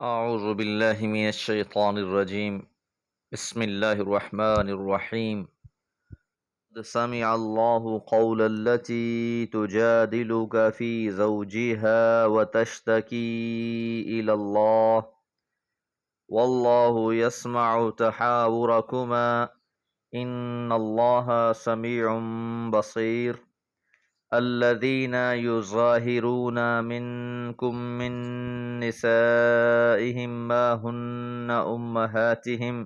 أعوذ بالله من الشيطان الرجيم. بسم الله الرحمن الرحيم. قد سمع الله قول التي تجادلك في زوجها وتشتكي إلى الله والله يسمع تحاوركما إن الله سميع بصير. الذين يظاهرون منكم من نسائهم ما هن أمهاتهم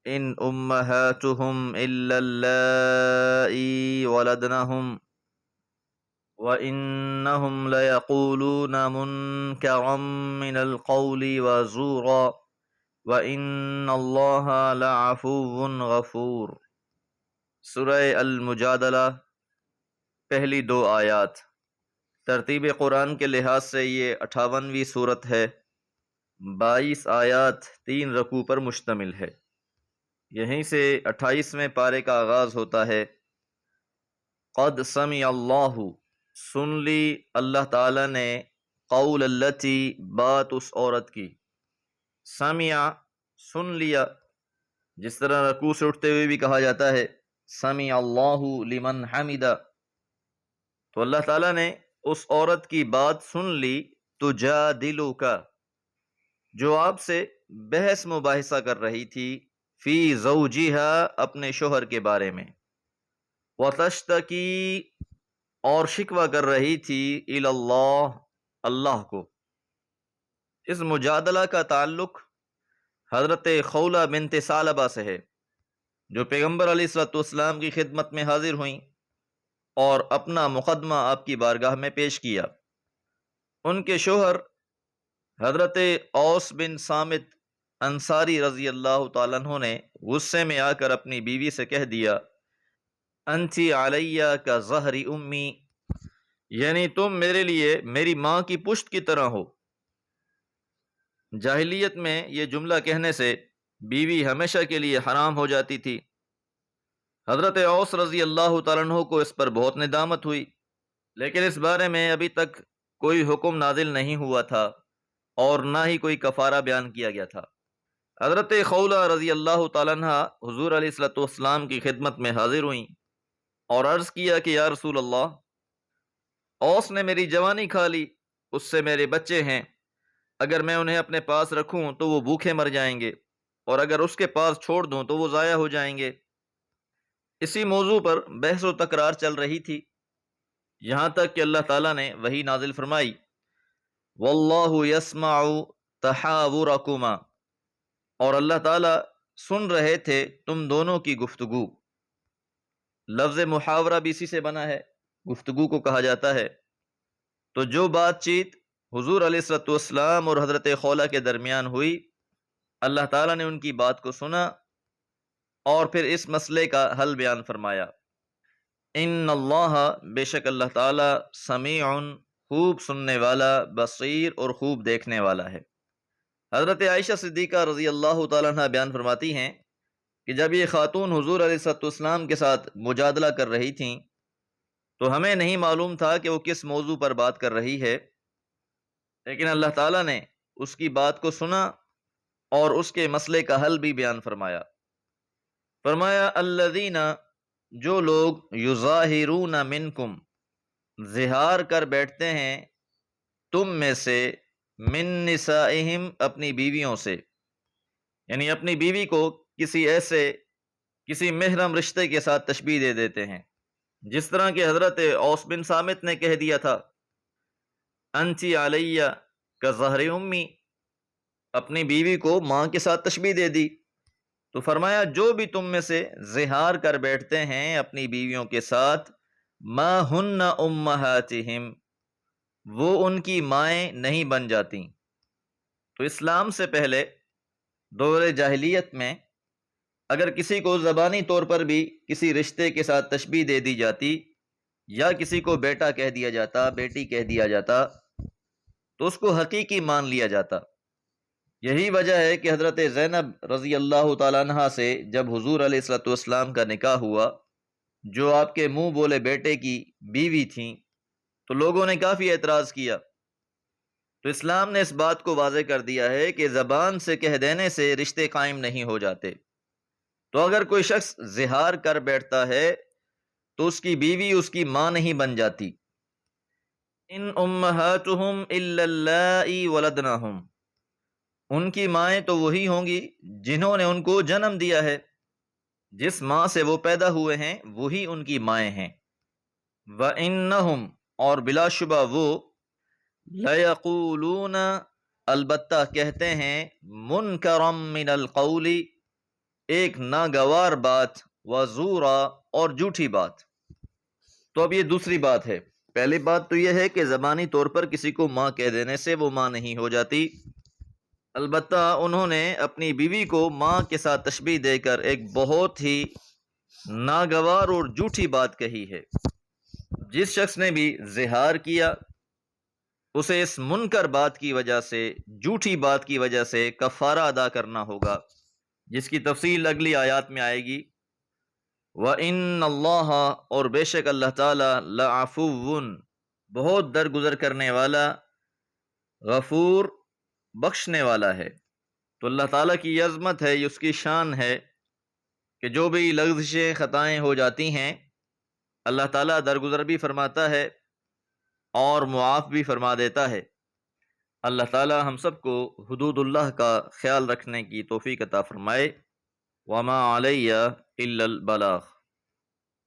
إن أمهاتهم إلا اللائي ولدنهم وإنهم ليقولون منكرا من القول وزورا وإن الله لعفو غفور. سورہ المجادلہ، پہلی دو آیات۔ ترتیب قرآن کے لحاظ سے یہ 58ویں سورت ہے۔ 22 آیات 3 رکوع پر مشتمل ہے۔ یہیں سے 28ویں پارے کا آغاز ہوتا ہے۔ قد سمع اللہ، سن لی اللہ تعالی نے، قول التی، بات اس عورت کی، سمع، سن لیا، جس طرح رکوع سے اٹھتے ہوئے بھی کہا جاتا ہے سمع اللہ لمن حمدہ، تو اللہ تعالیٰ نے اس عورت کی بات سن لی، تجادلک، جو آپ سے بحث مباحثہ کر رہی تھی، فی زوجہا، اپنے شوہر کے بارے میں، وتشتکی، اور شکوہ کر رہی تھی، الی اللہ، اللہ کو۔ اس مجادلہ کا تعلق حضرت خولہ بنت ثعلبہ سے ہے، جو پیغمبر علیہ الصلوۃ والسلام کی خدمت میں حاضر ہوئیں اور اپنا مقدمہ آپ کی بارگاہ میں پیش کیا۔ ان کے شوہر حضرت اوس بن صامت انصاری رضی اللہ تعالیٰ عنہ نے غصے میں آ کر اپنی بیوی سے کہہ دیا، انتی علیہ کا ظہر امی، یعنی تم میرے لیے میری ماں کی پشت کی طرح ہو۔ جاہلیت میں یہ جملہ کہنے سے بیوی ہمیشہ کے لیے حرام ہو جاتی تھی۔ حضرت اوس رضی اللہ تعالیٰ عنہ کو اس پر بہت ندامت ہوئی، لیکن اس بارے میں ابھی تک کوئی حکم نازل نہیں ہوا تھا اور نہ ہی کوئی کفارہ بیان کیا گیا تھا۔ حضرت خولہ رضی اللہ تعالیٰ عنہ حضور علیہ الصلوۃ والسلام کی خدمت میں حاضر ہوئیں اور عرض کیا کہ یا رسول اللہ، اوس نے میری جوانی کھا لی، اس سے میرے بچے ہیں، اگر میں انہیں اپنے پاس رکھوں تو وہ بھوکے مر جائیں گے، اور اگر اس کے پاس چھوڑ دوں تو وہ ضائع ہو جائیں گے۔ اسی موضوع پر بحث و تکرار چل رہی تھی، یہاں تک کہ اللہ تعالیٰ نے وحی نازل فرمائی، واللہ یسمع تحاورکما، اور اللہ تعالیٰ سن رہے تھے تم دونوں کی گفتگو۔ لفظ محاورہ بھی اسی سے بنا ہے، گفتگو کو کہا جاتا ہے۔ تو جو بات چیت حضور علیہ الصلوۃ والسلام اور حضرت خولہ کے درمیان ہوئی، اللہ تعالیٰ نے ان کی بات کو سنا اور پھر اس مسئلے کا حل بیان فرمایا۔ ان اللہ، بے شک اللہ تعالیٰ، سمیع، خوب سننے والا، بصیر، اور خوب دیکھنے والا ہے۔ حضرت عائشہ صدیقہ رضی اللہ تعالیٰ عنہ بیان فرماتی ہیں کہ جب یہ خاتون حضور علیہ الصلوۃ والسلام کے ساتھ مجادلہ کر رہی تھیں تو ہمیں نہیں معلوم تھا کہ وہ کس موضوع پر بات کر رہی ہے، لیکن اللہ تعالیٰ نے اس کی بات کو سنا اور اس کے مسئلے کا حل بھی بیان فرمایا۔ فرمایا الذین، جو لوگ یظاہرون منکم، ظہار کر بیٹھتے ہیں تم میں سے، من نسائہم، اپنی بیویوں سے، یعنی اپنی بیوی کو کسی محرم رشتے کے ساتھ تشبیہ دے دیتے ہیں، جس طرح کہ حضرت اوس بن صامت نے کہہ دیا تھا انتی علیہ کا ظہر امی، اپنی بیوی کو ماں کے ساتھ تشبیہ دے دی۔ تو فرمایا جو بھی تم میں سے ظہار کر بیٹھتے ہیں اپنی بیویوں کے ساتھ، ما ہن امہاتہم، وہ ان کی مائیں نہیں بن جاتی۔ تو اسلام سے پہلے دور جاہلیت میں اگر کسی کو زبانی طور پر بھی کسی رشتے کے ساتھ تشبیہ دے دی جاتی، یا کسی کو بیٹا کہہ دیا جاتا، بیٹی کہہ دیا جاتا، تو اس کو حقیقی مان لیا جاتا۔ یہی وجہ ہے کہ حضرت زینب رضی اللہ تعالیٰ عنہ سے جب حضور علیہ الصلوۃ والسلام کا نکاح ہوا، جو آپ کے منہ بولے بیٹے کی بیوی تھیں، تو لوگوں نے کافی اعتراض کیا تو اسلام نے اس بات کو واضح کر دیا ہے کہ زبان سے کہہ دینے سے رشتے قائم نہیں ہو جاتے۔ تو اگر کوئی شخص زہار کر بیٹھتا ہے تو اس کی بیوی اس کی ماں نہیں بن جاتی۔ ان امہاتہم الا اللائی ولدنہم، ان کی مائیں تو وہی ہوں گی جنہوں نے ان کو جنم دیا ہے، جس ماں سے وہ پیدا ہوئے ہیں وہی ان کی مائیں ہیں۔ وَإِنَّهُمْ، اور بلا شبہ وہ، لَيَقُولُونَ، البتہ کہتے ہیں، مُنْكَرًا مِّنَ الْقَوْلِ، ایک ناگوار بات، وَزُورًا، اور جھوٹی بات۔ تو اب یہ دوسری بات ہے۔ پہلی بات تو یہ ہے کہ زبانی طور پر کسی کو ماں کہہ دینے سے وہ ماں نہیں ہو جاتی، البتہ انہوں نے اپنی بیوی کو ماں کے ساتھ تشبیہ دے کر ایک بہت ہی ناگوار اور جھوٹی بات کہی ہے۔ جس شخص نے بھی زہار کیا اسے اس منکر بات کی وجہ سے، جھوٹی بات کی وجہ سے کفارہ ادا کرنا ہوگا، جس کی تفصیل اگلی آیات میں آئے گی۔ وَإِنَّ اللَّهَ، اور بے شک اللہ تعالی، لَعَفُوٌّ، بہت درگزر کرنے والا، غفور، بخشنے والا ہے۔ تو اللہ تعالیٰ کی یہ عظمت ہے، یہ اس کی شان ہے کہ جو بھی لغزشیں، خطائیں ہو جاتی ہیں اللہ تعالیٰ درگزر بھی فرماتا ہے اور معاف بھی فرما دیتا ہے۔ اللہ تعالیٰ ہم سب کو حدود اللہ کا خیال رکھنے کی توفیق عطا فرمائے۔ وما علیہ الا البلاغ۔